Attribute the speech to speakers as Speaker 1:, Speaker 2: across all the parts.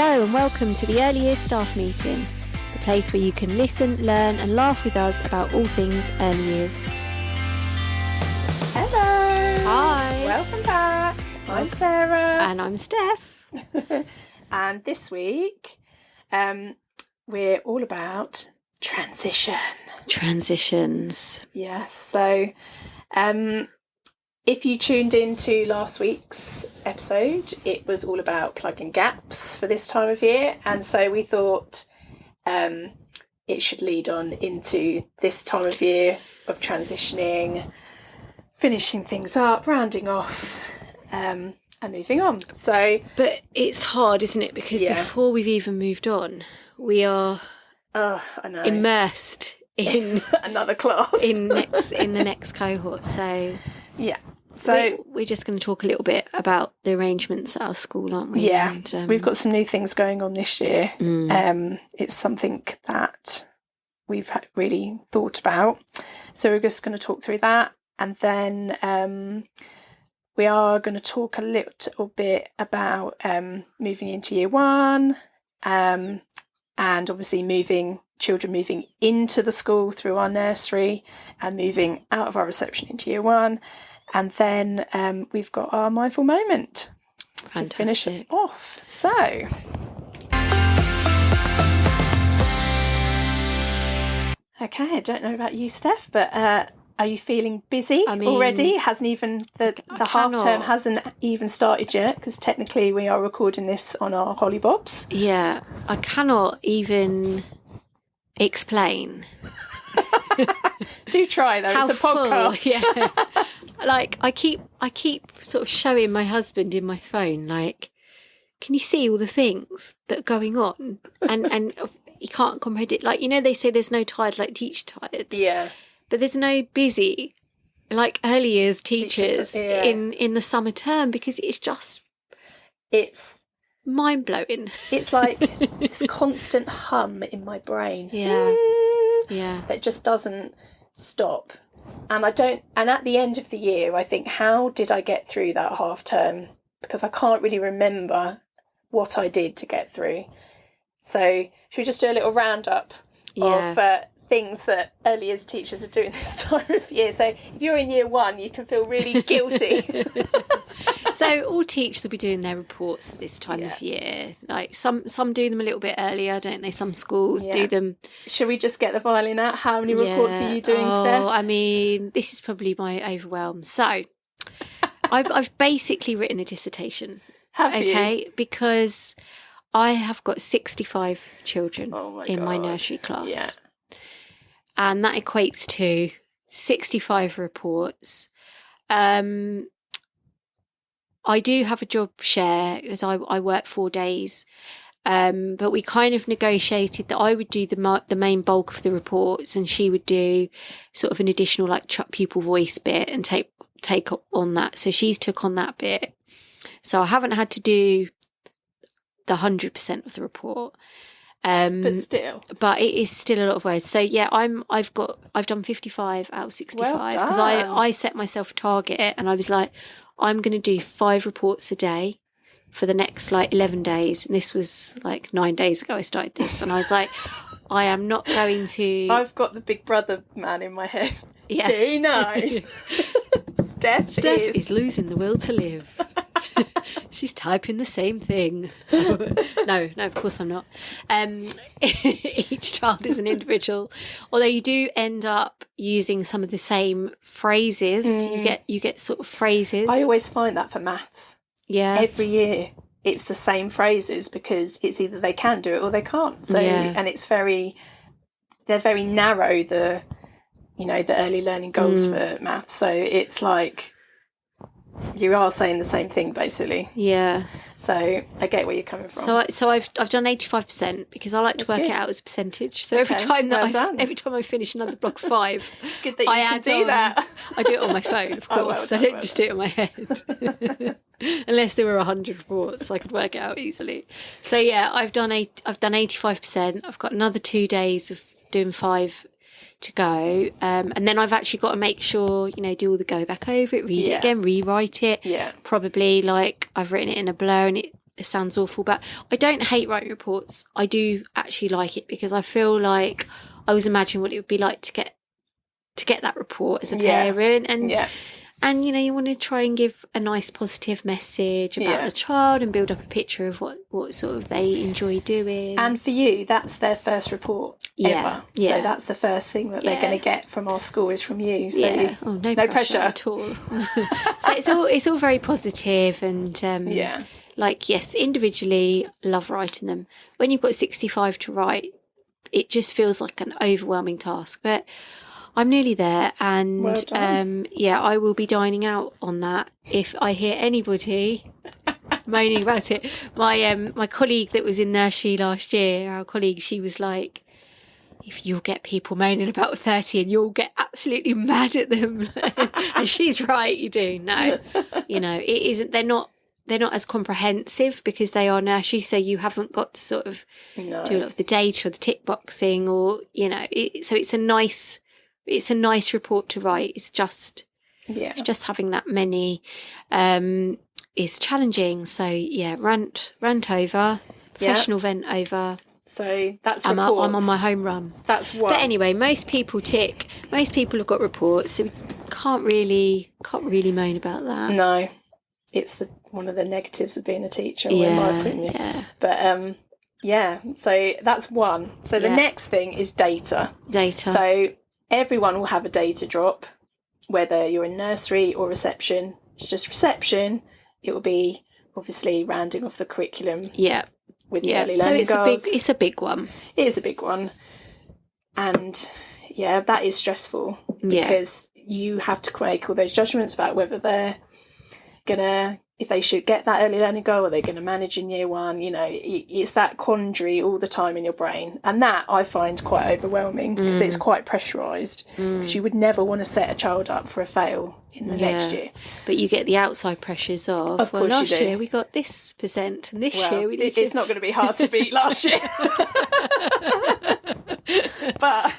Speaker 1: Hello and welcome to the Early Years Staff Meeting, the place where you can listen, learn and laugh with us about all things early years.
Speaker 2: Hello!
Speaker 1: Hi!
Speaker 2: Welcome back! I'm Sarah.
Speaker 1: And I'm Steph.
Speaker 2: And this week, we're all about transition.
Speaker 1: Transitions.
Speaker 2: Yes, so if you tuned into last week's episode, it was all about plugging gaps for this time of year. And so we thought it should lead on into this time of year of transitioning, finishing things up, rounding off, and moving on. So,
Speaker 1: but it's hard, isn't it? Because before we've even moved on, we are immersed in
Speaker 2: another class
Speaker 1: in the next cohort. So
Speaker 2: yeah. So
Speaker 1: we're just going to talk a little bit about the arrangements at our school, aren't we?
Speaker 2: Yeah,
Speaker 1: and,
Speaker 2: we've got some new things going on this year. It's something that we've really thought about. So we're just going to talk through that. And then we are going to talk a little bit about moving into year one and obviously children moving into the school through our nursery and moving out of our reception into year one. And then we've got our mindful moment to finish it off. So, okay, I don't know about you, Steph, but are you feeling busy already? The half term hasn't even started yet because technically we are recording this on our Holly Bobs.
Speaker 1: Yeah, I cannot even explain.
Speaker 2: Do try though.
Speaker 1: How
Speaker 2: it's a podcast.
Speaker 1: Yeah. Like I keep sort of showing my husband in my phone, like, can you see all the things that are going on? And he can't comprehend it. Like, they say there's no tired like teacher tired.
Speaker 2: Yeah.
Speaker 1: But there's no busy like early years teachers in the summer term because it's mind blowing.
Speaker 2: It's like this constant hum in my brain.
Speaker 1: Yeah. Yeah.
Speaker 2: That just doesn't stop. And at the end of the year, I think, how did I get through that half term? Because I can't really remember what I did to get through. So should we just do a little roundup of things that early years teachers are doing this time of year? So if you're in year one, you can feel really guilty.
Speaker 1: So all teachers will be doing their reports at this time of year. Like some do them a little bit earlier, don't they? Some schools do them.
Speaker 2: Should we just get the violin out? How many reports are you doing, Steph?
Speaker 1: I mean, this is probably my overwhelm. So I've basically written a dissertation.
Speaker 2: Have you?
Speaker 1: Okay, because I have got 65 children in my nursery class.
Speaker 2: Yeah.
Speaker 1: And that equates to 65 reports. I do have a job share because I work 4 days, but we kind of negotiated that I would do the main bulk of the reports and she would do sort of an additional like pupil voice bit and take up on that. So she's took on that bit. So I haven't had to do the 100% of the report. But it is still a lot of words. So yeah, I've done 55 out of 65 because I set myself a target and I was like, I'm going to do 5 reports a day for the next like 11 days. And this was like 9 days ago I started this. And I was like, I am not going to...
Speaker 2: I've got the Big Brother man in my head.
Speaker 1: Yeah.
Speaker 2: Do you know? Steph
Speaker 1: is losing the will to live. She's typing the same thing. No, of course I'm not. Each child is an individual, although you do end up using some of the same phrases. You get sort of phrases.
Speaker 2: I always find that for maths.
Speaker 1: Yeah.
Speaker 2: Every year it's the same phrases because it's either they can do it or they can't. So and they're very narrow, the early learning goals for maths. So it's like you are saying the same thing basically.
Speaker 1: Yeah.
Speaker 2: So I get where you're coming from.
Speaker 1: So I've done 85% because I like to work it out as a percentage. So every time I finish another block of 5,
Speaker 2: it's good that you can do that.
Speaker 1: I do it on my phone, of course. I don't just do it on my head. Unless there were 100 reports, I could work it out easily. So yeah, I've done 85%. I've got another 2 days of doing 5 to go, and then I've actually got to make sure, do all the go back over it, read it again, rewrite it.
Speaker 2: Yeah.
Speaker 1: Probably like I've written it in a blur and it it sounds awful, but I don't hate writing reports. I do actually like it because I feel like I always imagine what it would be like to get that report as a parent, and you know, you want to try and give a nice positive message about the child and build up a picture of what sort of they enjoy doing.
Speaker 2: And for you, that's their first report ever. So that's the first thing that they're going to get from our school is from you. So
Speaker 1: no pressure at all. So it's all very positive and like, yes, individually love writing them. When you've got 65 to write, it just feels like an overwhelming task, but I'm nearly there, and
Speaker 2: well done.
Speaker 1: I will be dining out on that if I hear anybody moaning about it. My colleague that was in nursery last year, our colleague, she was like, if you'll get people moaning about 30 and you'll get absolutely mad at them. And she's right, you do. No, you know, it isn't, they're not as comprehensive because they are nursery, so you haven't got to sort of do a lot of the data or the tick boxing, or, you know, so it's a nice report to write. It's just having that many is challenging. So rant over, professional vent over.
Speaker 2: So that's
Speaker 1: I'm
Speaker 2: reports.
Speaker 1: on my home run.
Speaker 2: That's one.
Speaker 1: But anyway, most people have got reports, so we can't really moan about that.
Speaker 2: No, it's one of the negatives of being a teacher, in my opinion.
Speaker 1: Yeah.
Speaker 2: But so that's one. So the next thing is data. So everyone will have a data drop, whether you're in nursery or reception. It's just reception. It will be obviously rounding off the curriculum.
Speaker 1: Yeah.
Speaker 2: With the early learning goals.
Speaker 1: It's a big one.
Speaker 2: It is a big one. And that is stressful because you have to make all those judgments about whether they're if they should get that early learning goal, or they're going to manage in year one. You know, it's that quandary all the time in your brain. And that I find quite overwhelming because it's quite pressurised, because you would never want to set a child up for a fail in the next year.
Speaker 1: But you get the outside pressures of
Speaker 2: course
Speaker 1: last
Speaker 2: you do.
Speaker 1: year we got this % and this year we did.
Speaker 2: It's not going to be hard to beat last year. But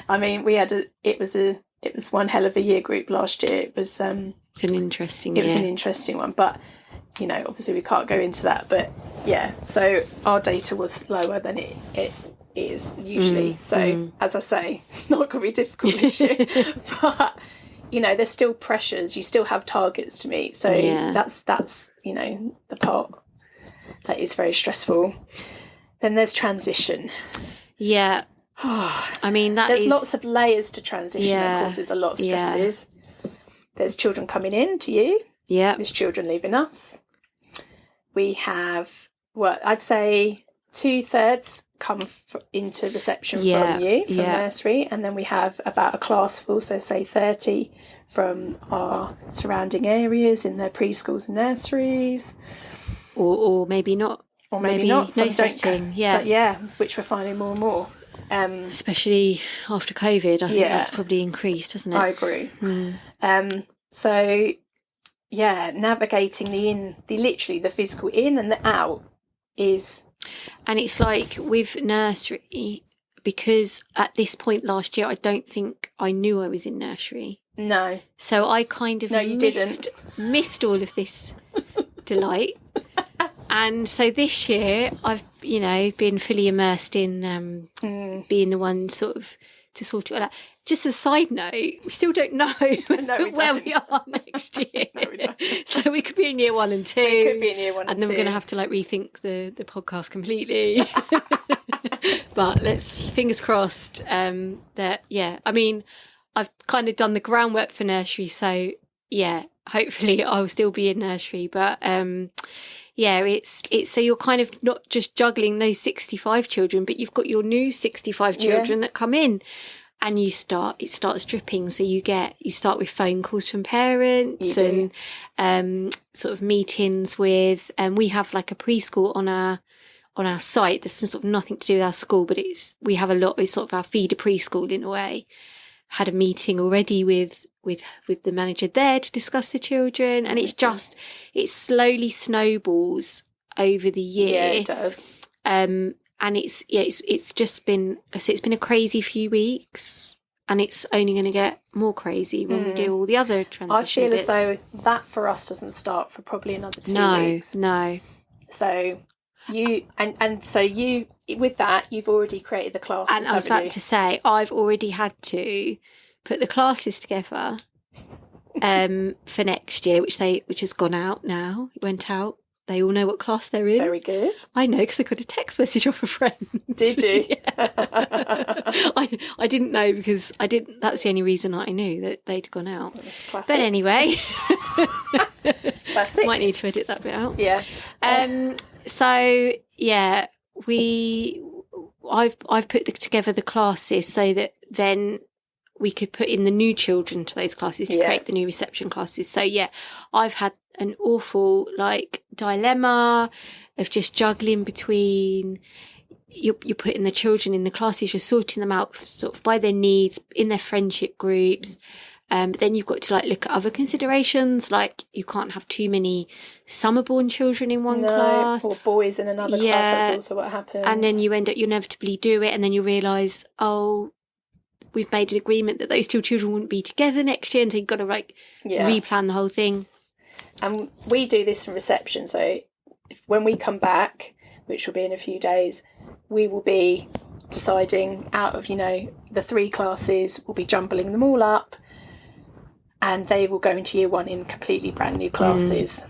Speaker 2: I mean, it was one hell of a year group last year. It was
Speaker 1: it's an interesting year.
Speaker 2: It was an interesting one, but you know, obviously we can't go into that. But so our data was lower than it is usually. As I say, it's not going to be difficult this year. But you know, there's still pressures. You still have targets to meet. So that's you know, the part that is very stressful. Then there's transition.
Speaker 1: Yeah. I mean,
Speaker 2: there's lots of layers to transition that causes a lot of stresses. There's children coming in to you. Yeah. There's children leaving us. We have, I'd say 2/3 come into reception from you, from nursery. And then we have about a class full, so say 30 from our surrounding areas in their preschools and nurseries.
Speaker 1: Or maybe not.
Speaker 2: Or maybe not.
Speaker 1: No setting.
Speaker 2: Which we're finding more and more.
Speaker 1: Especially after COVID, I think that's probably increased, hasn't it?
Speaker 2: I agree. Navigating the physical in and the out is,
Speaker 1: and it's like with nursery, because at this point last year, I don't think I knew I was in nursery.
Speaker 2: No.
Speaker 1: So I kind of missed all of this delight. And so this year, I've, you know, been fully immersed in being the one sort of to sort it out. Just as a side note, we still don't know where we are next year. No, we don't. So we could be in year 1 and 2.
Speaker 2: We could be in year 1 and 2.
Speaker 1: And then we're going to have to rethink the podcast completely. But fingers crossed that, I mean, I've kind of done the groundwork for nursery. So, hopefully I'll still be in nursery. But, it's so you're kind of not just juggling those 65 children, but you've got your new 65 children that come in, and it starts dripping. So you start with phone calls from parents and sort of meetings with, we have like a preschool on our site. There's sort of nothing to do with our school, but it's sort of our feeder preschool in a way. Had a meeting already with the manager there to discuss the children, and it slowly snowballs over the year.
Speaker 2: Yeah, it does.
Speaker 1: And it's just been a crazy few weeks, and it's only going to get more crazy when we do all the other transition
Speaker 2: I feel
Speaker 1: bits.
Speaker 2: as though that for us doesn't start for probably another 2 weeks.
Speaker 1: No.
Speaker 2: So you with that, you've already created the classes.
Speaker 1: And I was about to say, I've already had to put the classes together for next year, which has gone out now. It went out. They all know what class they're in.
Speaker 2: Very good.
Speaker 1: I know, because I got a text message off a friend.
Speaker 2: Did you?
Speaker 1: Yeah. I didn't know because I didn't. That's the only reason I knew that they'd gone out.
Speaker 2: Classic.
Speaker 1: But anyway,
Speaker 2: Classic.
Speaker 1: might need to edit that bit out.
Speaker 2: Yeah.
Speaker 1: So yeah, I've put together the classes so that then we could put in the new children to those classes to create the new reception classes. So yeah, I've had an awful dilemma of just juggling between you're putting the children in the classes, you're sorting them out sort of by their needs in their friendship groups. But then you've got to look at other considerations, like you can't have too many summer-born children in one class.
Speaker 2: Or boys in another class, that's also what happens. And
Speaker 1: then you inevitably do it, and then you realise, we've made an agreement that those two children wouldn't be together next year, and so you've got to replan the whole thing. And
Speaker 2: we do this in reception, so when we come back, which will be in a few days, we will be deciding out of, the 3 classes, we'll be jumbling them all up, and they will go into year 1 in completely brand new classes.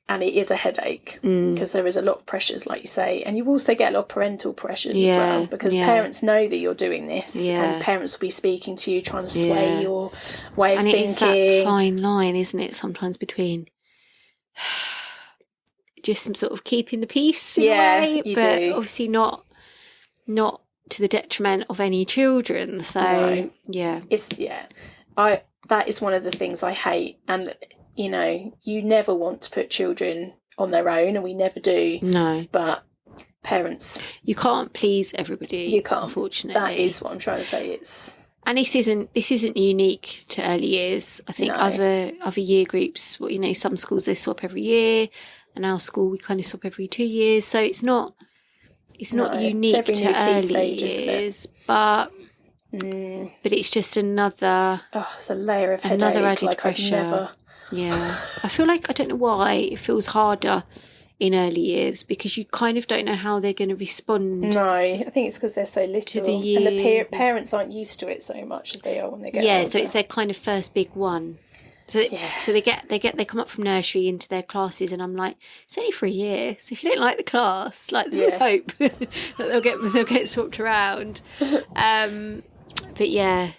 Speaker 2: And it is a headache because there is a lot of pressures, like you say, and you also get a lot of parental pressures as well, because parents know that you're doing this, and parents will be speaking to you, trying to sway your way of thinking.
Speaker 1: And it is that fine line, isn't it, sometimes between just sort of keeping the peace in a way, but obviously not to the detriment of any children. So
Speaker 2: that is one of the things I hate. And you never want to put children on their own, and we never do.
Speaker 1: No.
Speaker 2: But parents,
Speaker 1: you can't please everybody.
Speaker 2: You can't.
Speaker 1: Unfortunately,
Speaker 2: that is what I'm trying to say.
Speaker 1: And this isn't unique to early years. I think other year groups, some schools they swap every year, and our school we kind of swap every 2 years. So it's not unique to early years, but it's just another.
Speaker 2: Oh, it's a layer of headache.
Speaker 1: Another added pressure. Yeah, I feel like, I don't know why it feels harder in early years, because you kind of don't know how they're going to respond.
Speaker 2: No, I think it's because they're so little,
Speaker 1: to the year.
Speaker 2: And the parents aren't used to it so much as they are when they get older.
Speaker 1: So it's their kind of first big one. So they come up from nursery into their classes, and I'm like, it's only for a year, so if you don't like the class, there's hope that they'll get swapped around. But I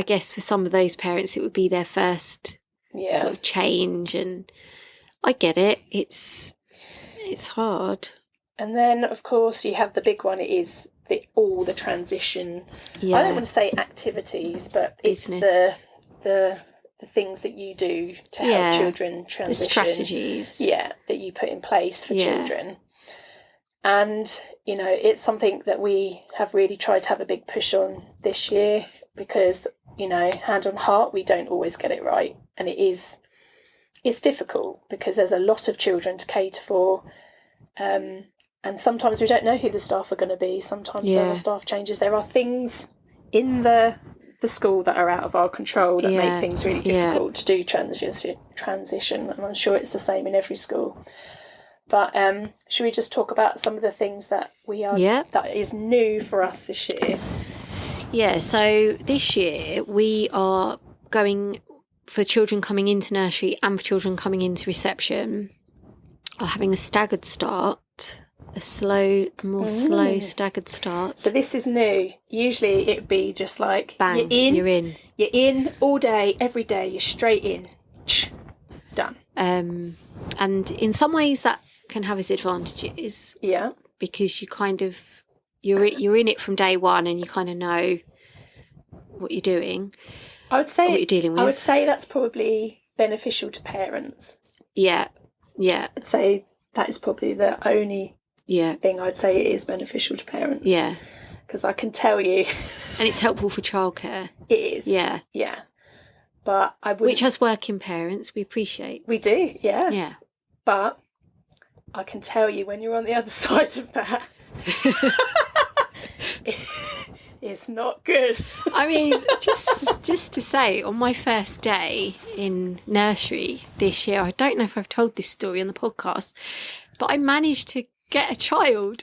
Speaker 1: guess for some of those parents it would be their first sort of change, and I get it. It's hard. And
Speaker 2: then of course you have the big one. It is all the transition. I don't want to say activities, but it's the things that you do to help children transition.
Speaker 1: The strategies.
Speaker 2: That you put in place for children. And it's something that we have really tried to have a big push on this year, because hand on heart, we don't always get it right. And it's difficult because there's a lot of children to cater for. And sometimes we don't know who the staff are going to be. Sometimes there are staff changes. There are things in the school that are out of our control that make things really difficult to do transition. And I'm sure it's the same in every school. But should we just talk about some of the things that that is new for us this year?
Speaker 1: Yeah, so this year we are going, for children coming into nursery and for children coming into reception, are having a staggered start, a slow staggered start.
Speaker 2: So this is new. Usually it would be just like,
Speaker 1: bang, you're in.
Speaker 2: You're in all day, every day, you're straight in. Done.
Speaker 1: And in some ways that can have its advantages.
Speaker 2: Yeah.
Speaker 1: Because you kind of, you're in it from day one, and you kind of know what you're doing.
Speaker 2: I would say
Speaker 1: what you're dealing with.
Speaker 2: I would say that's probably beneficial to parents.
Speaker 1: Yeah.
Speaker 2: I'd say that is probably the only thing I'd say it is beneficial to parents.
Speaker 1: Yeah.
Speaker 2: Because I can tell you.
Speaker 1: And it's helpful for childcare.
Speaker 2: It is.
Speaker 1: Yeah.
Speaker 2: But I would.
Speaker 1: Which as working parents, we appreciate.
Speaker 2: We do, yeah.
Speaker 1: Yeah.
Speaker 2: But I can tell you when you're on the other side of that, it's not good.
Speaker 1: I mean, just to say, on my first day in nursery this year, I don't know if I've told this story on the podcast, but I managed to get a child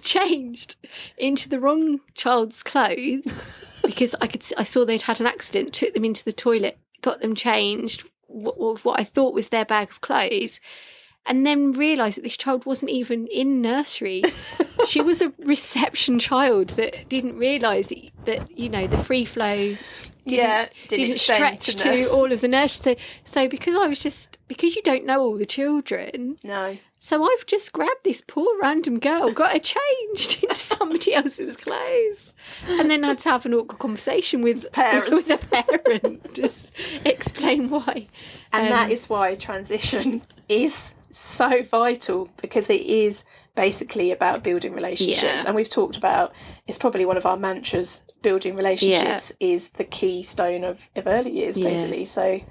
Speaker 1: changed into the wrong child's clothes because I saw they'd had an accident, took them into the toilet, got them changed, what I thought was their bag of clothes, and then realised that this child wasn't even in nursery. She was a reception child that didn't realise that the free flow didn't stretch to all of the nursery. So because you don't know all the children.
Speaker 2: No.
Speaker 1: So I've just grabbed this poor random girl, got her changed into somebody else's clothes, and then had to have an awkward conversation with a parent, just explain why.
Speaker 2: And that is why transition is so vital, because it is basically about building relationships.
Speaker 1: Yeah.
Speaker 2: And we've talked about, it's probably one of our mantras, building relationships is the keystone of early years, basically. So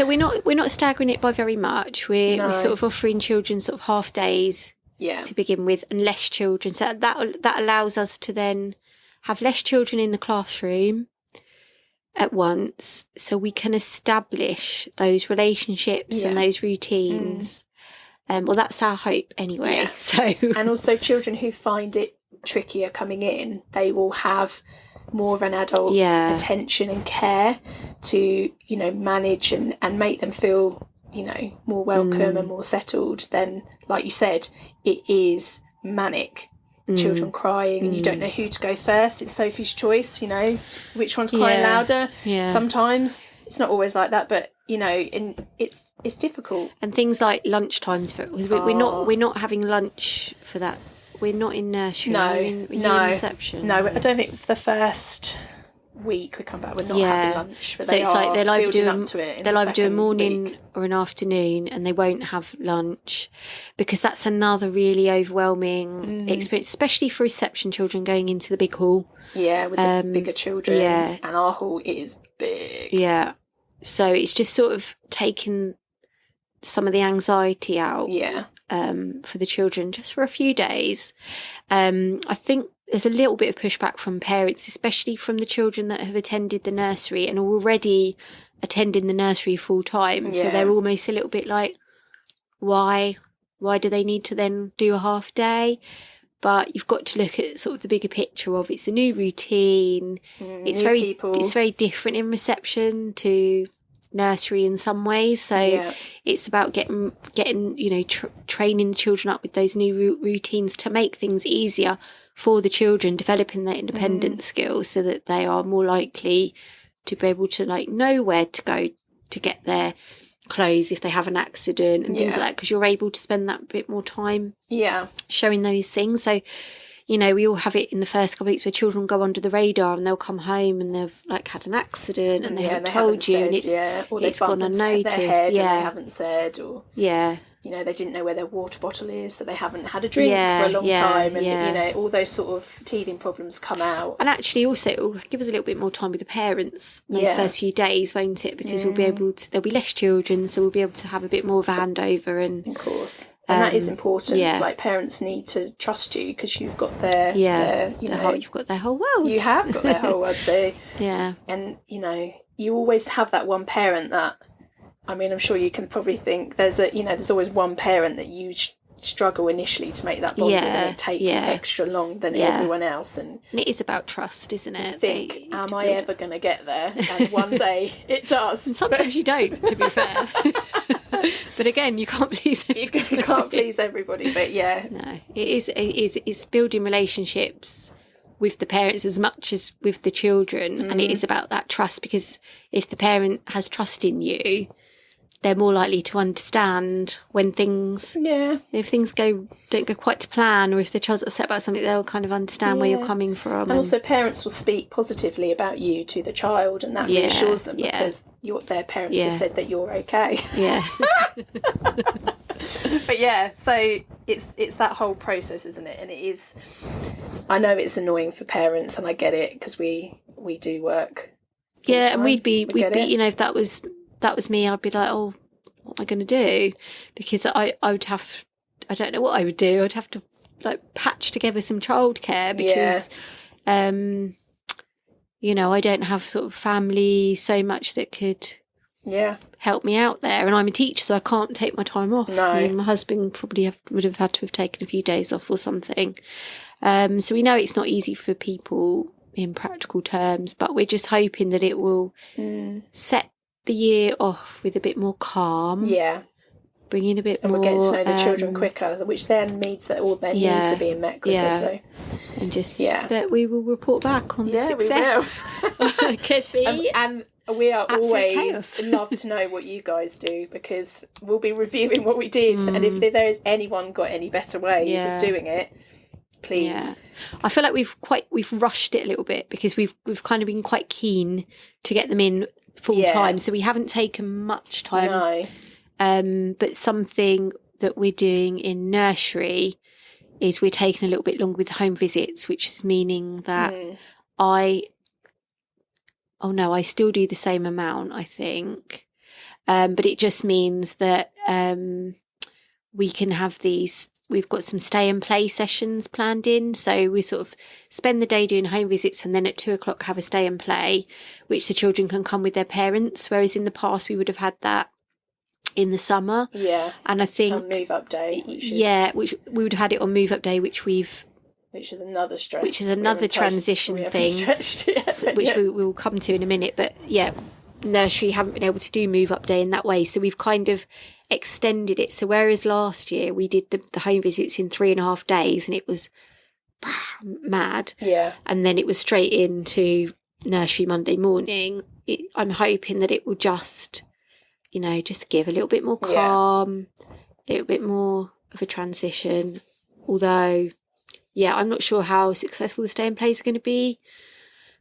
Speaker 1: we're not staggering it by very much. We're sort of offering children sort of half days to begin with, and less children. So that allows us to then have less children in the classroom at once, so we can establish those relationships and those routines. Well, that's our hope anyway.
Speaker 2: Yeah.
Speaker 1: So,
Speaker 2: and also children who find it trickier coming in, they will have more of an adult's attention and care to, manage and make them feel, more welcome and more settled than, like you said, it is manic. Children crying and you don't know who to go first. It's Sophie's choice, which one's crying louder. Yeah. Sometimes it's not always like that, but and it's difficult.
Speaker 1: And things like lunch times we're not having lunch for that. We're not in nursery.
Speaker 2: No,
Speaker 1: we're in reception.
Speaker 2: No, I don't think the first week we come back we're not having lunch. But so it's like
Speaker 1: they'll either do a morning week or an afternoon, and they won't have lunch, because that's another really overwhelming experience, especially for reception children going into the big hall.
Speaker 2: Yeah, with the bigger children. Yeah, and our hall is big.
Speaker 1: Yeah, so it's just sort of taken some of the anxiety out.
Speaker 2: Yeah.
Speaker 1: For the children, just for a few days. I think there's a little bit of pushback from parents, especially from the children that have attended the nursery and are already attending the nursery full time. Yeah. So they're almost a little bit like, why do they need to then do a half day? But you've got to look at sort of the bigger picture of it's a new routine. It's very different in reception to nursery in some ways, so it's about getting training the children up with those new routines to make things easier for the children, developing their independent skills so that they are more likely to be able to know where to go to get their clothes if they have an accident and things like that, because you're able to spend that bit more time showing those things. So we all have it in the first couple of weeks where children go under the radar and they'll come home and they've had an accident and they haven't told you, and it's gone unnoticed.
Speaker 2: And they haven't said, or they didn't know where their water bottle is, so they haven't had a drink for a long time, and all those sort of teething problems come out. And actually, also, it will give us a little bit more time with the parents those first few days, won't it? Because we'll be able to. There'll be less children, so we'll be able to have a bit more of a handover, and of course. And that is important. Yeah. Parents need to trust you because you've got you've got their whole world. You have got their whole world. So and you always have that one parent that, I'm sure you can probably think there's always one parent that you struggle initially to make that bond with, and it takes extra long than everyone else. And it is about trust, isn't it? Am I ever going to get there? And one day it does. And sometimes you don't, to be fair. But again, you can't please everybody. You can't please everybody, but no, it's building relationships with the parents as much as with the children, and it is about that trust, because if the parent has trust in you, they're more likely to understand when things, if things don't go quite to plan, or if the child's upset about something, they'll kind of understand where you're coming from. And also parents will speak positively about you to the child, and that reassures them because their parents have said that you're okay. Yeah. But so it's that whole process, isn't it? And it is, I know it's annoying for parents, and I get it, because we do work. Yeah, and we'd be if that was me, I'd be like, oh, what am I going to do? Because I would have, I don't know what I would do. I'd have to patch together some childcare, because, I don't have sort of family so much that could
Speaker 1: help me out there. And I'm a teacher, so I can't take my time off.
Speaker 2: No.
Speaker 1: I mean, my husband probably would have had to have taken a few days off or something. So we know it's not easy for people in practical terms, but we're just hoping that it will set the year off with a bit more calm.
Speaker 2: Yeah.
Speaker 1: Bring in a bit
Speaker 2: and
Speaker 1: more.
Speaker 2: And we'll get to know the children quicker, which then means that all their needs are being met quicker. So.
Speaker 1: And just, but we will report back on the success.
Speaker 2: We will.
Speaker 1: Could be.
Speaker 2: And we are always
Speaker 1: chaos.
Speaker 2: love to know what you guys do, because we'll be reviewing what we did. And if there is anyone got any better ways of doing it, please.
Speaker 1: Yeah. I feel like we've rushed it a little bit, because we've kind of been quite keen to get them in full time. So we haven't taken much time.
Speaker 2: No.
Speaker 1: But something that we're doing in nursery is we're taking a little bit longer with home visits, which is meaning that I still do the same amount, I think. But it just means that we can have we've got some stay and play sessions planned in. So we sort of spend the day doing home visits, and then at 2:00 have a stay and play, which the children can come with their parents. Whereas in the past we would have had that in the summer.
Speaker 2: Yeah.
Speaker 1: And I think
Speaker 2: on move up day.
Speaker 1: Which we would have had it on move up day, which is another stress. Which is another transition thing, which we will come to in a minute. But nursery haven't been able to do move up day in that way. So we've kind of extended it. So whereas last year we did the home visits in 3.5 days, and it was mad.
Speaker 2: Yeah. And
Speaker 1: then it was straight into nursery Monday morning. I'm hoping that it will just give a little bit more calm, a little bit more of a transition. Although, I'm not sure how successful the stay and play is going to be.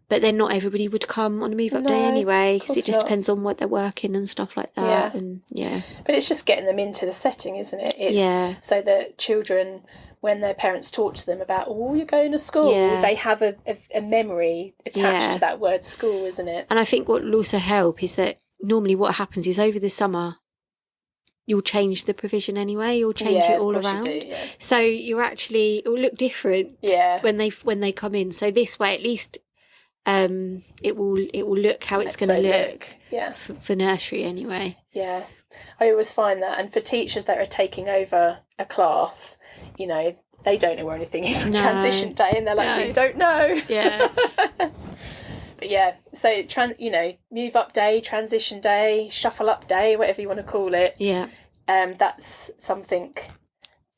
Speaker 1: But then not everybody would come on a move up day anyway, because it just depends on what they're working and stuff like that.
Speaker 2: But it's just getting them into the setting, isn't it? It's so that children, when their parents talk to them about, you're going to school, they have a memory attached to that word school, isn't it?
Speaker 1: And I think what will also help is that normally what happens is over the summer you'll change the provision anyway, you'll change it all around. So you're actually, it will look different when they come in. So this way at least it will look how it's going to look for nursery anyway.
Speaker 2: Yeah. I always find that, and for teachers that are taking over a class, they don't know where anything is on transition day, and they're like, we don't know.
Speaker 1: Yeah.
Speaker 2: But so move up day, transition day, shuffle up day, whatever you want to call it.
Speaker 1: Yeah.
Speaker 2: That's something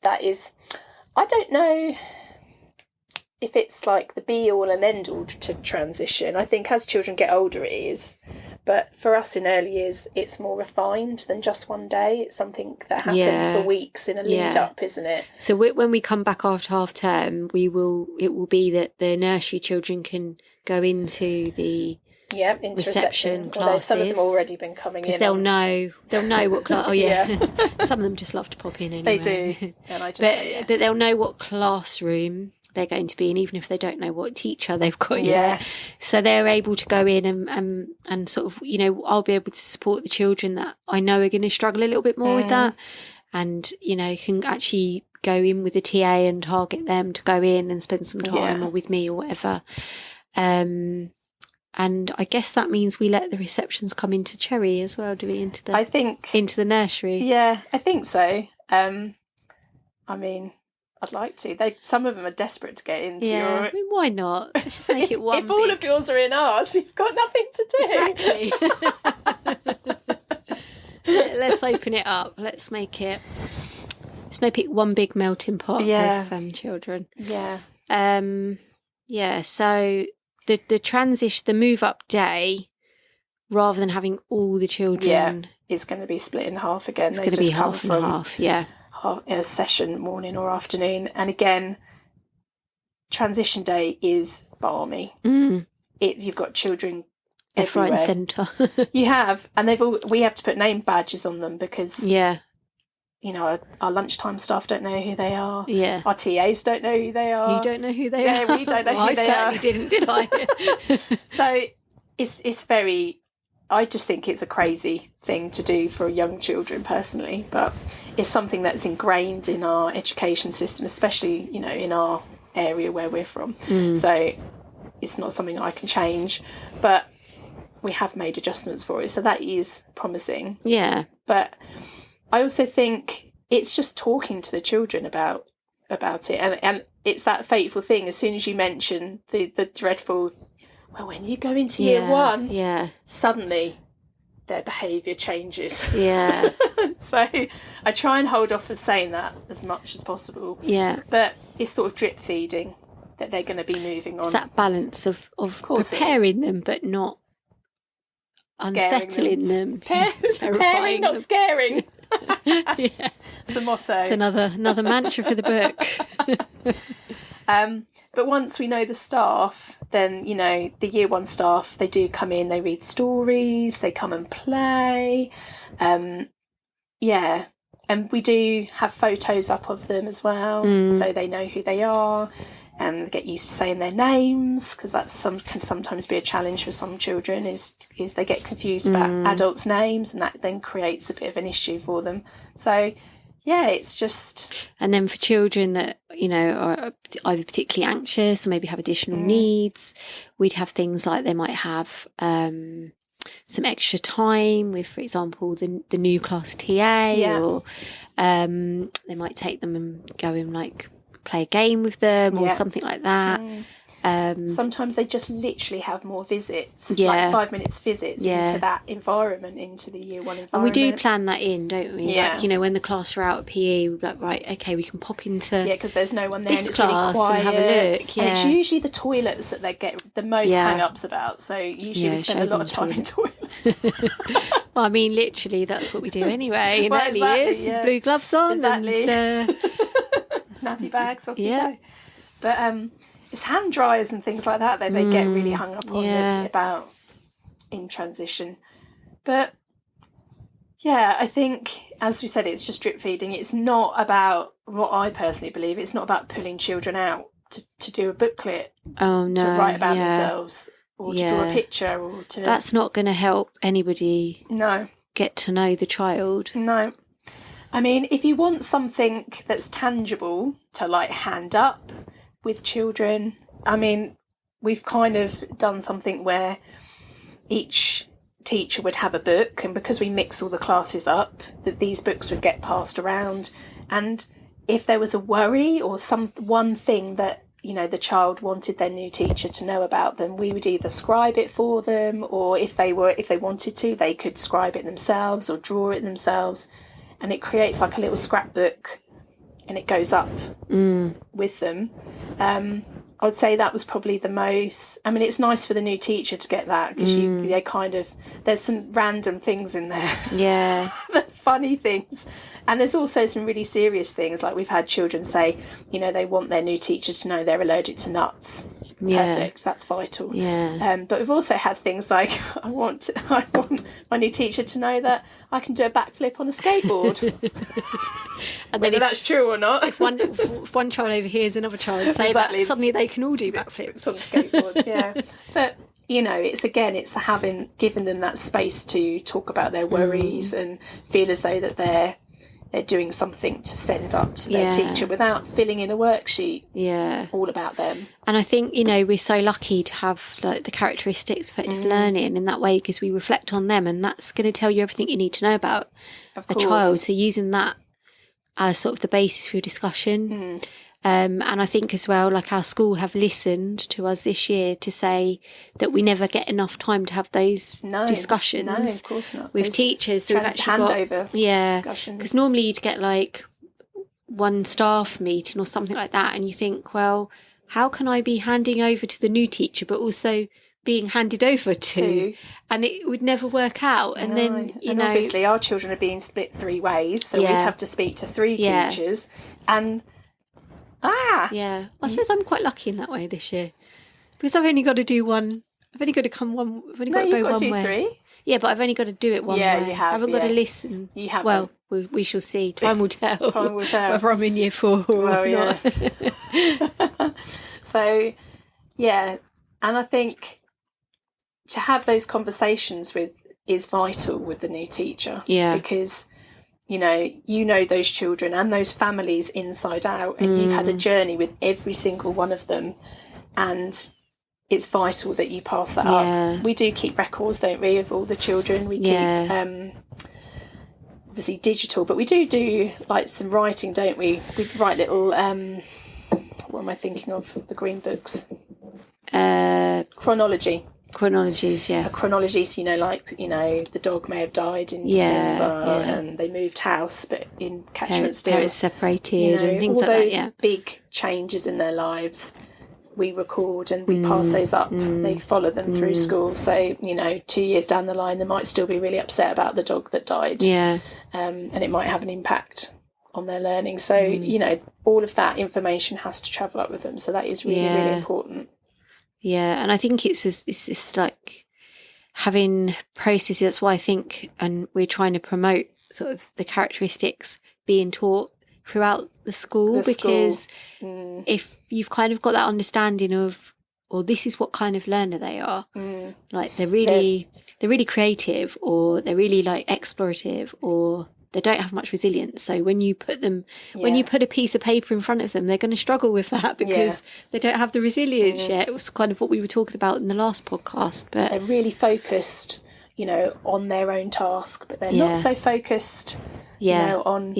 Speaker 2: that is, I don't know if it's like the be all and end all to transition. I think as children get older it is. But for us in early years, it's more refined than just one day. It's something that happens for weeks in a lead up, isn't it?
Speaker 1: So when we come back after half term, it will be that the nursery children can go into the
Speaker 2: into reception
Speaker 1: classes.
Speaker 2: Some of them have already been coming in.
Speaker 1: Because they'll know what class. Some of them just love to pop in anyway.
Speaker 2: They do. And
Speaker 1: but they'll know what classroom they're going to be in, even if they don't know what teacher they've got yet. So they're able to go in and sort of, I'll be able to support the children that I know are going to struggle a little bit more with that, and can actually go in with a TA and target them to go in and spend some time or with me or whatever. And I guess that means we let the receptions come into Cherry as well, do we? Into the nursery.
Speaker 2: Yeah, I think so. I mean, I'd like to. Some of them are desperate to get into your...
Speaker 1: I mean, why not? Let's just make it one
Speaker 2: if all of yours are in ours, you've got nothing to
Speaker 1: do. Exactly. Let's open it up. Let's make it one big melting pot of children.
Speaker 2: Yeah.
Speaker 1: So the transition, the move up day, rather than having all the children...
Speaker 2: it's going to be split in half again.
Speaker 1: It's going to be half and half,
Speaker 2: a session morning or afternoon, and again transition day is balmy. You've got children
Speaker 1: left, right and centre.
Speaker 2: You have, and we have to put name badges on them, because our lunchtime staff don't know who they are. Our TAs don't know who they are.
Speaker 1: You don't know who they are.
Speaker 2: We don't know who they are.
Speaker 1: I certainly didn't, did I?
Speaker 2: So it's very, I just think it's a crazy thing to do for young children personally, but it's something that's ingrained in our education system, especially, in our area where we're from. So it's not something I can change. But we have made adjustments for it, so that is promising.
Speaker 1: Yeah.
Speaker 2: But I also think it's just talking to the children about it, and it's that fateful thing. As soon as you mention the dreadful, well, when you go into year one, suddenly their behaviour changes.
Speaker 1: Yeah.
Speaker 2: So I try and hold off of saying that as much as possible.
Speaker 1: Yeah.
Speaker 2: But it's sort of drip feeding that they're going to be moving on.
Speaker 1: It's that balance of preparing them, but not unsettling them.
Speaker 2: Preparing, not scaring.
Speaker 1: Yeah.
Speaker 2: It's the motto.
Speaker 1: It's another mantra for the book.
Speaker 2: But once we know the staff, then, you know, the year one staff, they do come in, they read stories, they come and play. Yeah. And we do have photos up of them as well, so they know who they are. They get used to saying their names, because can sometimes be a challenge for some children, is they get confused about adults' names, and that then creates a bit of an issue for them. So, yeah, it's just...
Speaker 1: And then for children that, you know, are either particularly anxious or maybe have additional needs, we'd have things like they might have some extra time with, for example, the new class TA, or they might take them and go and like play a game with them or something like that.
Speaker 2: Sometimes they just literally have more visits, like 5 minutes visits into that environment, into the year one environment.
Speaker 1: And we do plan that in, don't we?
Speaker 2: Yeah.
Speaker 1: Like, you know, when the class are out at PE, we're like, right, okay, we can pop into
Speaker 2: because there's no one there,
Speaker 1: this
Speaker 2: and it's
Speaker 1: class
Speaker 2: really quiet,
Speaker 1: and have a look. Yeah.
Speaker 2: And it's usually the toilets that they get the most hang-ups about. So usually we spend a lot of time in toilets.
Speaker 1: Well, I mean, literally, that's what we do anyway in early years.
Speaker 2: Yeah.
Speaker 1: The blue gloves on,
Speaker 2: exactly.
Speaker 1: and
Speaker 2: nappy bags, off you go. But it's hand dryers and things like that they get really hung up on about in transition. But yeah, I think, as we said, it's just drip feeding. It's not about, what I personally believe, it's not about pulling children out to do a booklet, to write about themselves, or to draw a picture, or to...
Speaker 1: That's not going to help anybody
Speaker 2: No.
Speaker 1: get to know the child.
Speaker 2: No. I mean, if you want something that's tangible to, like, hand up with children, I mean, we've kind of done something where each teacher would have a book, and because we mix all the classes up, that these books would get passed around, and if there was a worry or one thing that, you know, the child wanted their new teacher to know about them, we would either scribe it for them, or if they wanted to, they could scribe it themselves or draw it themselves, and it creates like a little scrapbook, and it goes up with them. I would say that was probably the most... I mean, it's nice for the new teacher to get that, because they kind of... There's some random things in there.
Speaker 1: Yeah.
Speaker 2: Funny things. And there's also some really serious things, like we've had children say, you know, they want their new teacher to know they're allergic to nuts.
Speaker 1: Yeah.
Speaker 2: Perfect, that's vital.
Speaker 1: Yeah.
Speaker 2: But we've also had things like, I want my new teacher to know that I can do a backflip on a skateboard. And whether that's true or not.
Speaker 1: If one child overhears another child say that, suddenly they can all do backflips
Speaker 2: on skateboards. Yeah. But you know, it's the giving them that space to talk about their worries and feel as though that they're doing something to send up to their teacher without filling in a worksheet all about them.
Speaker 1: And I think, you know, we're so lucky to have like the characteristics of effective learning in that way, because we reflect on them, and that's going to tell you everything you need to know about a child. So using that as sort of the basis for your discussion. And I think as well, like our school have listened to us this year to say that we never get enough time to have those discussions.
Speaker 2: No, of course not.
Speaker 1: With teachers. So we've actually got
Speaker 2: discussions.
Speaker 1: Because normally you'd get like one staff meeting or something like that, and you think, well, how can I be handing over to the new teacher but also being handed over to, and it would never work out. And then you know,
Speaker 2: obviously our children are being split 3 ways, so we'd have to speak to 3 teachers, and
Speaker 1: I suppose I'm quite lucky in that way this year, because I've only got to do one. I've only got to come one. I've only got to go one way.
Speaker 2: 3.
Speaker 1: Yeah, but I've only got to do it one way.
Speaker 2: You have.
Speaker 1: I haven't got to listen.
Speaker 2: You have.
Speaker 1: Well, we shall see. Time will tell.
Speaker 2: Time will tell
Speaker 1: whether I'm in year 4 or not.
Speaker 2: So, yeah, and I think to have those conversations is vital with the new teacher. Yeah, because you know those children and those families inside out, and you've had a journey with every single one of them, and it's vital that you pass that
Speaker 1: Yeah.
Speaker 2: up. We do keep records, don't we, of all the children. We keep obviously digital, but we do like some writing, don't we? We write little what am I thinking of? The green books. Chronologies,
Speaker 1: yeah.
Speaker 2: A chronology, so the dog may have died in December and they moved house, but in catchment still,
Speaker 1: parents separated, and things
Speaker 2: all
Speaker 1: like
Speaker 2: those
Speaker 1: that.
Speaker 2: big changes in their lives we record and we pass those up. They follow them through school, so 2 years down the line they might still be really upset about the dog that died, and it might have an impact on their learning. So all of that information has to travel up with them, so that is really really important.
Speaker 1: And I think it's like having processes. That's why I think, and we're trying to promote sort of the characteristics being taught throughout the school, because if you've kind of got that understanding of, or this is what kind of learner they are, like they're really creative, or they're really like explorative, or they don't have much resilience. So when you put a piece of paper in front of them, they're going to struggle with that because they don't have the resilience yet. It was kind of what we were talking about in the last podcast. But
Speaker 2: they're really focused, on their own task, but they're not so focused, on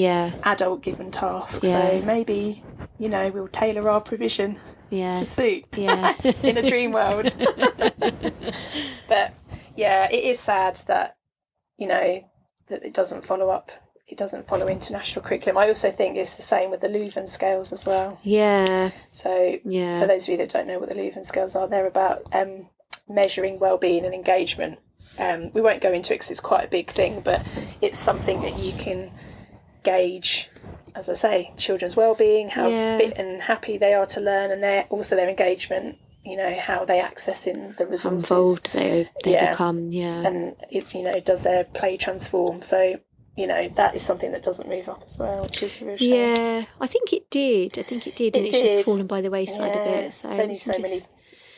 Speaker 2: adult given tasks. So maybe, we'll tailor our provision to suit in a dream world. But it is sad that, that it doesn't follow up. It doesn't follow international curriculum. I also think it's the same with the Leuven scales as well. So for those of you that don't know what the Leuven scales are, they're about measuring wellbeing and engagement. We won't go into it because it's quite a big thing, but it's something that you can gauge, as I say, children's wellbeing, how fit and happy they are to learn, and their engagement, how they access in the resources.
Speaker 1: How involved they become,
Speaker 2: and if, does their play transform? So, that is something that doesn't move up as well, which is a real shame.
Speaker 1: I think it did, and it's just fallen by the wayside a bit. So
Speaker 2: there's only so many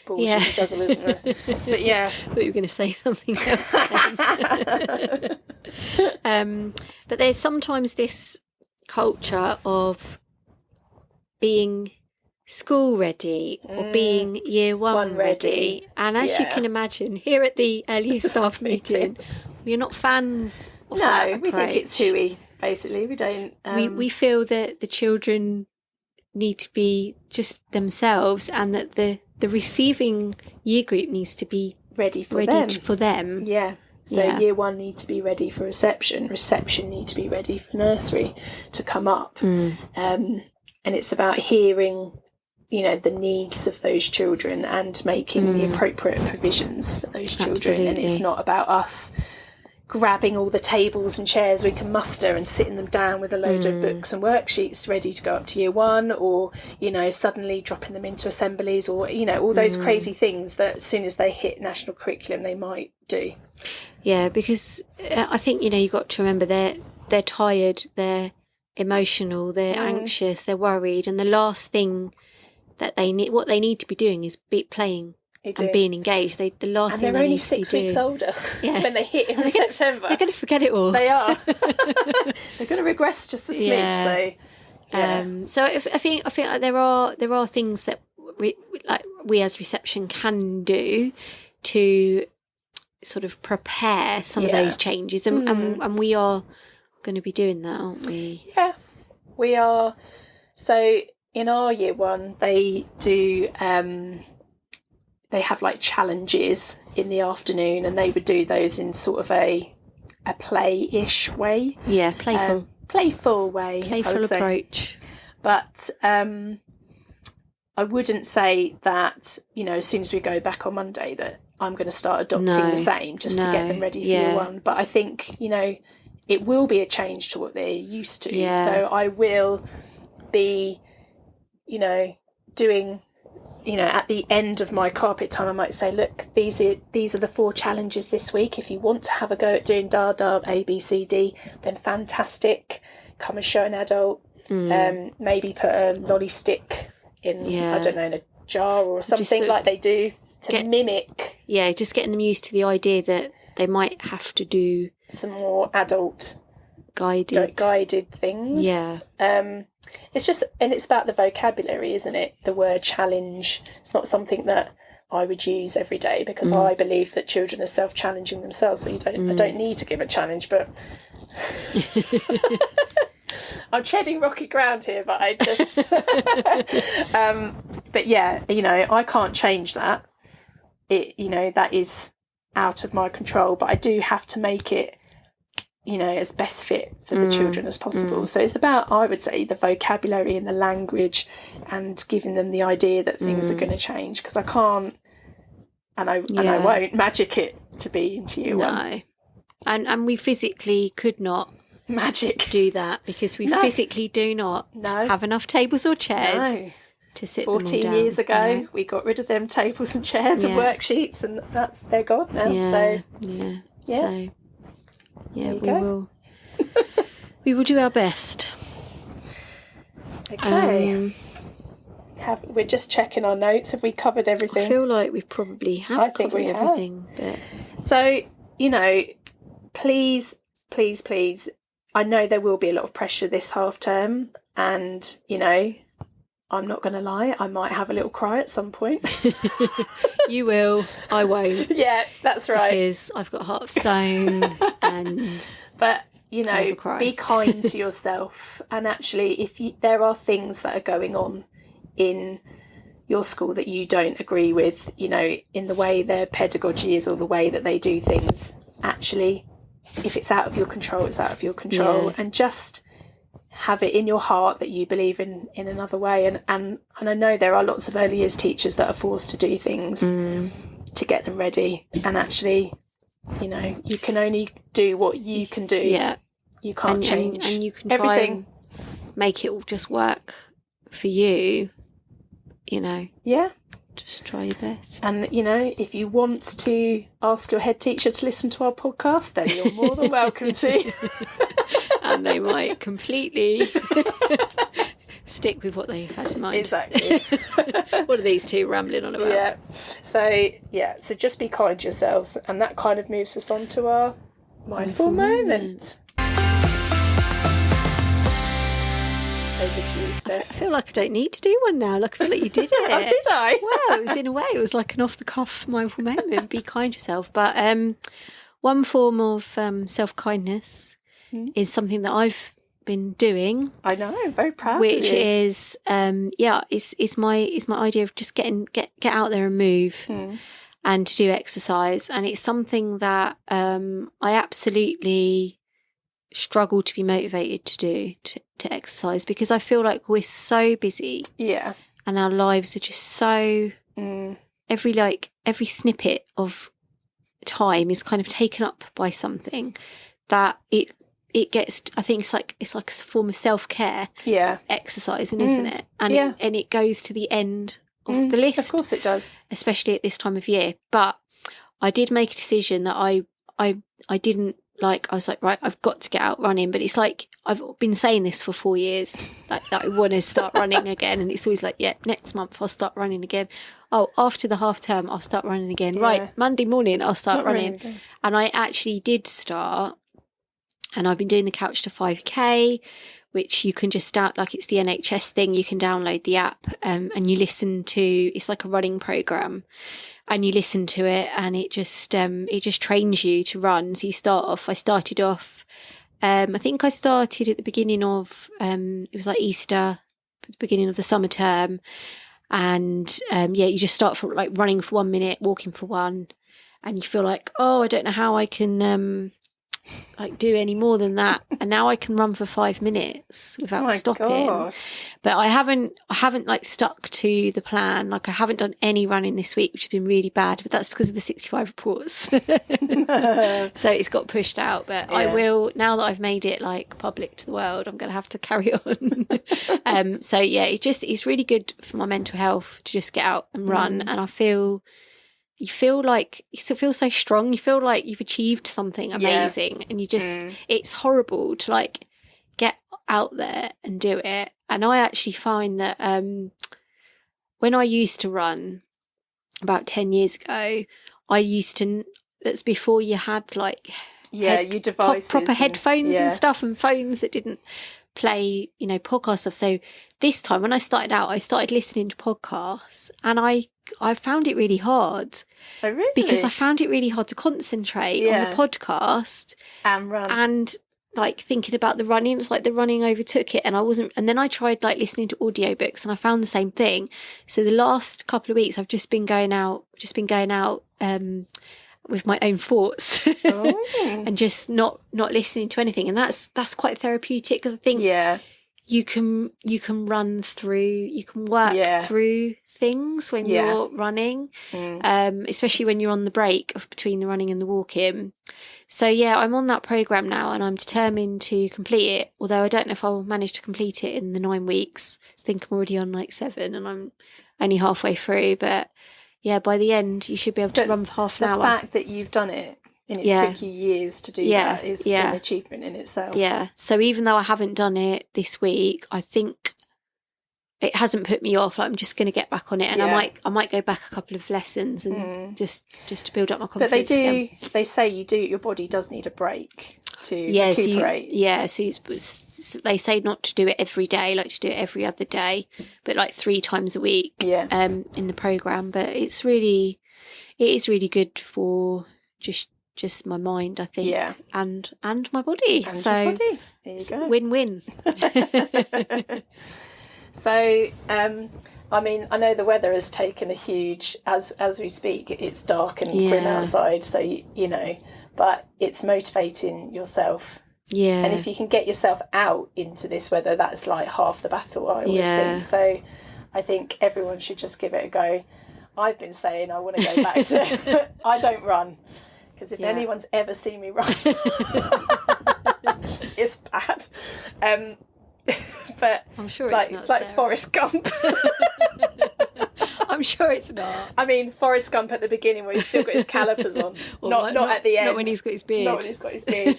Speaker 2: balls you can juggle, isn't there? But
Speaker 1: I thought you were going to say something else then. But there's sometimes this culture of being school ready or being year one ready. And as you can imagine, here at the early staff meeting, we're not fans of that approach.
Speaker 2: We think it's hooey, basically. We don't...
Speaker 1: We feel that the children need to be just themselves, and that the receiving year group needs to be
Speaker 2: ready for them. Yeah. So year one need to be ready for reception need to be ready for nursery to come up. And it's about hearing, the needs of those children and making the appropriate provisions for those children.
Speaker 1: Absolutely.
Speaker 2: And it's not about us grabbing all the tables and chairs we can muster and sitting them down with a load of books and worksheets ready to go up to year one, or suddenly dropping them into assemblies, or all those crazy things that as soon as they hit national curriculum they might do.
Speaker 1: Because I think you've got to remember they're tired, they're emotional, they're anxious, they're worried, and the last thing that what they need to be doing is playing and being engaged. The last thing
Speaker 2: they're
Speaker 1: they
Speaker 2: only
Speaker 1: need to be
Speaker 2: 6 weeks
Speaker 1: doing.
Speaker 2: older when they hit in September.
Speaker 1: They're going to forget it all.
Speaker 2: They are. They're going to regress just a smidge.
Speaker 1: So I think like there are things that we as reception can do to sort of prepare some of those changes, and we are going to be doing that, aren't we?
Speaker 2: Yeah, we are. So in our year one, they do. They have like challenges in the afternoon, and they would do those in sort of a play-ish way.
Speaker 1: Yeah, playful
Speaker 2: way.
Speaker 1: Playful approach.
Speaker 2: But I wouldn't say that, as soon as we go back on Monday that I'm going to start adopting the same just to get them ready for year one. But I think, it will be a change to what they're used to.
Speaker 1: Yeah.
Speaker 2: So I will be, doing... at the end of my carpet time, I might say, look, these are the 4 challenges this week. If you want to have a go at doing A, B, C, D, then fantastic. Come and show an adult. Maybe put a lolly stick in, I don't know, in a jar or something like they do to mimic. Yeah,
Speaker 1: just getting them used to the idea that they might have to do
Speaker 2: some more adult guided things.
Speaker 1: Yeah.
Speaker 2: It's just, and it's about the vocabulary, isn't it? The word challenge. It's not something that I would use every day, because I believe that children are self-challenging themselves. So I don't need to give a challenge, but I'm treading rocky ground here. But I just, but yeah, I can't change that. That is out of my control. But I do have to make it, as best fit for the children as possible. So it's about, I would say, the vocabulary and the language, and giving them the idea that things are going to change, because I can't, and I won't magic it to be into year one.
Speaker 1: And we physically could not do that, because we physically do not have enough tables or chairs to sit
Speaker 2: 14
Speaker 1: them all down.
Speaker 2: years ago, we got rid of them tables and chairs and worksheets, and they're gone now. So we will do our best. Okay. We're just checking our notes. Have we covered everything?
Speaker 1: I feel like we probably have covered everything. But...
Speaker 2: So, please, I know there will be a lot of pressure this half term, and, I'm not going to lie, I might have a little cry at some point.
Speaker 1: You will. I won't.
Speaker 2: Yeah, that's right.
Speaker 1: Because I've got heart of stone
Speaker 2: But, be kind to yourself. And actually, if there are things that are going on in your school that you don't agree with, in the way their pedagogy is or the way that they do things, actually, if it's out of your control, it's out of your control. And just have it in your heart that you believe in another way. And I know there are lots of early years teachers that are forced to do things to get them ready. And actually, you can only do what you can do.
Speaker 1: Yeah.
Speaker 2: You can't change
Speaker 1: and you can try
Speaker 2: everything.
Speaker 1: And make it all just work for you,
Speaker 2: Yeah.
Speaker 1: Just try your best.
Speaker 2: And, if you want to ask your head teacher to listen to our podcast, then you're more than welcome to.
Speaker 1: And they might completely stick with what they had in mind.
Speaker 2: Exactly.
Speaker 1: What are these two rambling on about?
Speaker 2: Yeah. So just be kind to yourselves. And that kind of moves us on to our mindful moment. Over to you, Steph.
Speaker 1: I feel like I don't need to do one now. Like, I feel like you did it.
Speaker 2: Oh, did I?
Speaker 1: Well, it was in a way, it was like an off-the-cuff mindful moment. Be kind to yourself. But one form of self-kindness is something that I've been doing.
Speaker 2: I know, I'm very proud
Speaker 1: which
Speaker 2: of you.
Speaker 1: Is it's my idea of just get out there and move and to do exercise. And it's something that I absolutely struggle to be motivated to do, to exercise, because I feel like we're so busy and our lives are just so every snippet of time is kind of taken up by something that it gets, I think it's like a form of self-care exercising, isn't it? And it goes to the end of the list.
Speaker 2: Of course it does,
Speaker 1: especially at this time of year. But I did make a decision that I didn't like. I was like, right, I've got to get out running. But it's like I've been saying this for 4 years, like that I want to start running again, and it's always like, yeah, next month I'll start running again. Oh, after the half term I'll start running again. Right, Monday morning I'll start running. And I actually did start. And I've been doing the Couch to 5K, which you can just start, like it's the NHS thing. You can download the app and you listen to, it's like a running program, and you listen to it, and it just trains you to run. So I started off, I think I started at the beginning of, it was like Easter, the beginning of the summer term. And you just start from like running for 1 minute, walking for one, and you feel like, oh, I don't know how I can, like do any more than that, and now I can run for 5 minutes without stopping. God. But I haven't like stuck to the plan. Like I haven't done any running this week, which has been really bad, but that's because of the 65 reports. So it's got pushed out, but I will, now that I've made it like public to the world, I'm going to have to carry on. So yeah, it's really good for my mental health to just get out and run. And you feel so strong. You feel like you've achieved something amazing, and you just, it's horrible to like get out there and do it. And I actually find that when I used to run about 10 years ago, that's before you had like
Speaker 2: your devices,
Speaker 1: proper headphones and stuff, and phones that didn't play, podcast stuff. So this time when I started out, I started listening to podcasts, and I found it really hard.
Speaker 2: Oh, really?
Speaker 1: Because I found it really hard to concentrate on the podcast
Speaker 2: and run.
Speaker 1: And like thinking about the running. It's like the running overtook it, and and then I tried like listening to audiobooks, and I found the same thing. So the last couple of weeks I've just been going out with my own thoughts and just not listening to anything, and that's quite therapeutic, because I think you can run through, you can work through things when you're running, especially when you're on the break between the running and the walking. So I'm on that program now, and I'm determined to complete it, although I don't know if I'll manage to complete it in the 9 weeks. I think I'm already on like 7 and I'm only halfway through, but by the end you should be able to run for half an hour.
Speaker 2: The fact that you've done it and it took you years to do that is an achievement in itself.
Speaker 1: So even though I haven't done it this week, I think it hasn't put me off. Like, I'm just going to get back on it, and I might go back a couple of lessons and just to build up my confidence.
Speaker 2: But they say your body does need a break to recuperate.
Speaker 1: So they say not to do it every day, like to do it every other day, but like 3 times a week. In the program. But it is really good for just my mind, I think, and my body.
Speaker 2: And
Speaker 1: so
Speaker 2: your body. There you go.
Speaker 1: Win-win.
Speaker 2: So, I mean, I know the weather has taken a huge, as we speak, it's dark and grim outside, so, but it's motivating yourself. And if you can get yourself out into this weather, that's like half the battle, I always think. So I think everyone should just give it a go. I've been saying I want to go back to, I don't run, because if anyone's ever seen me run, it's bad. But
Speaker 1: I'm sure
Speaker 2: it's like Forrest Gump.
Speaker 1: I'm sure it's not.
Speaker 2: I mean, Forrest Gump at the beginning when he's still got his calipers on, not at the end.
Speaker 1: Not when he's got his beard.
Speaker 2: Not when he's got his beard.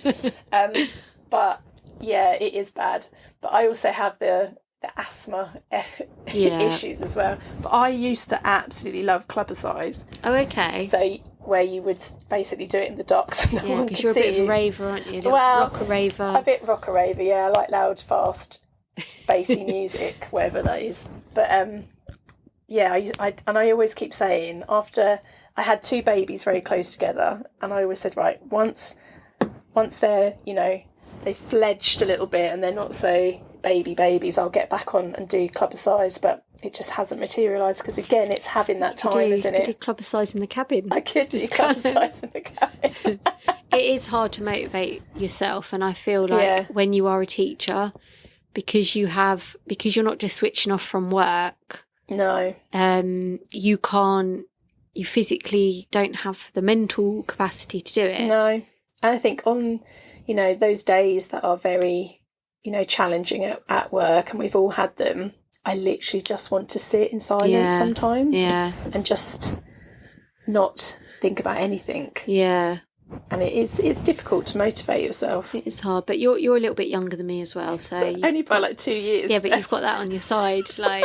Speaker 2: But it is bad. But I also have the asthma issues as well. But I used to absolutely love clubbercise.
Speaker 1: Oh, okay.
Speaker 2: So where you would basically do it in the docks.
Speaker 1: Because you're a bit of a raver, aren't you? Rocker raver.
Speaker 2: A bit rocker raver, I like loud, fast, bassy music, whatever that is. But I always keep saying, after I had 2 babies very close together, and I always said, right, once they're, they fledged a little bit and they're not so babies, I'll get back on and do clubbercise. But it just hasn't materialised, because again, it's having that time, isn't it?
Speaker 1: You could do clubbercise in the cabin.
Speaker 2: I could do clubbercise in the cabin.
Speaker 1: It is hard to motivate yourself, and I feel like when you are a teacher, because you're not just switching off from work.
Speaker 2: No.
Speaker 1: You physically don't have the mental capacity to do it.
Speaker 2: No. And I think on, those days that are very, challenging at work, and we've all had them, I literally just want to sit in silence sometimes and just not think about anything. Yeah. And it's difficult to motivate yourself.
Speaker 1: It is hard, but you're a little bit younger than me as well, so
Speaker 2: only by like 2 years.
Speaker 1: Yeah, but you've got that on your side, like.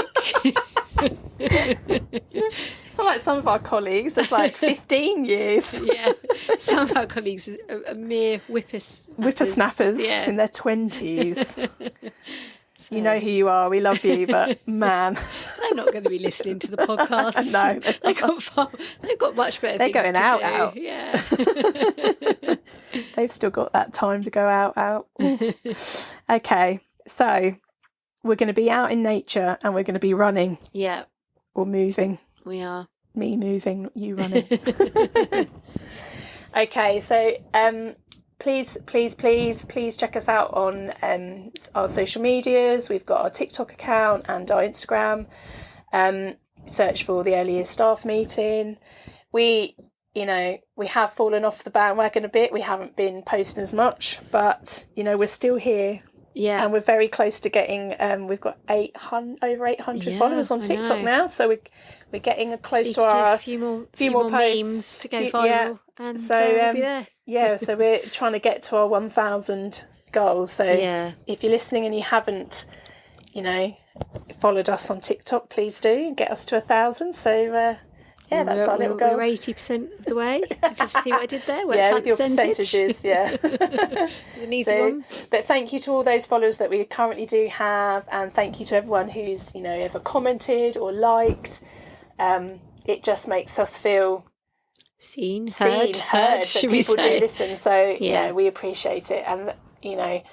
Speaker 2: So like some of our colleagues, there's like 15 years.
Speaker 1: Yeah, some of our colleagues are mere
Speaker 2: whippersnappers in their 20s. So. You know who you are. We love you, but man,
Speaker 1: they're not going to be listening to the podcast.
Speaker 2: No,
Speaker 1: they've got much better.
Speaker 2: They're
Speaker 1: things
Speaker 2: going out.
Speaker 1: Do.
Speaker 2: Out.
Speaker 1: Yeah,
Speaker 2: they've still got that time to go out. Okay, so we're going to be out in nature, and we're going to be running.
Speaker 1: Yeah,
Speaker 2: or moving.
Speaker 1: We are.
Speaker 2: Me moving, you running. Okay, so please check us out on our social medias. We've got our TikTok account and our Instagram. Search for the Early Years Staff Meeting. We have fallen off the bandwagon a bit. We haven't been posting as much, but we're still here.
Speaker 1: Yeah,
Speaker 2: and we're very close to getting. We've got over 800 followers on TikTok now, so we're getting close to our
Speaker 1: few more memes to go viral, and
Speaker 2: so
Speaker 1: we'll be there.
Speaker 2: Yeah, so we're trying to get to our 1,000 goal. So if you're listening and you haven't, followed us on TikTok, please do and get us to 1,000. So that's our little goal.
Speaker 1: We're 80% of the way. Did you see what I did there?
Speaker 2: With your percentages,
Speaker 1: An easy one.
Speaker 2: But thank you to all those followers that we currently do have, and thank you to everyone who's ever commented or liked. it just makes us feel
Speaker 1: seen, heard,
Speaker 2: that
Speaker 1: should we
Speaker 2: people
Speaker 1: say?
Speaker 2: do listen. So yeah, we appreciate it. And, you know,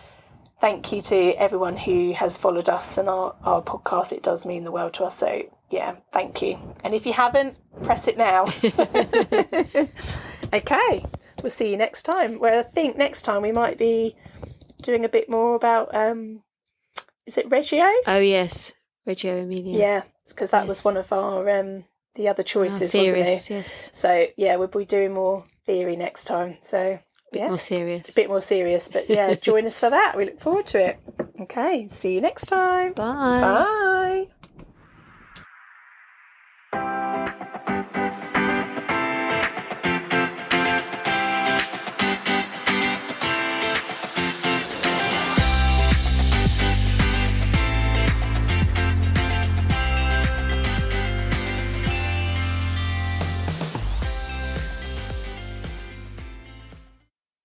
Speaker 2: thank you to everyone who has followed us and our podcast. It does mean the world to us. So yeah, thank you. And if you haven't, press it now. Okay, we'll see you next time. Well, I think next time we might be doing a bit more about, is it Reggio?
Speaker 1: Oh yes, Reggio Emilia.
Speaker 2: Yeah, because that was one of our the other choices, wasn't it?
Speaker 1: Yes.
Speaker 2: So yeah, we'll be doing more theory next time. So
Speaker 1: A bit more serious.
Speaker 2: A bit more serious, but yeah, join us for that. We look forward to it. Okay, see you next time.
Speaker 1: Bye.
Speaker 2: Bye.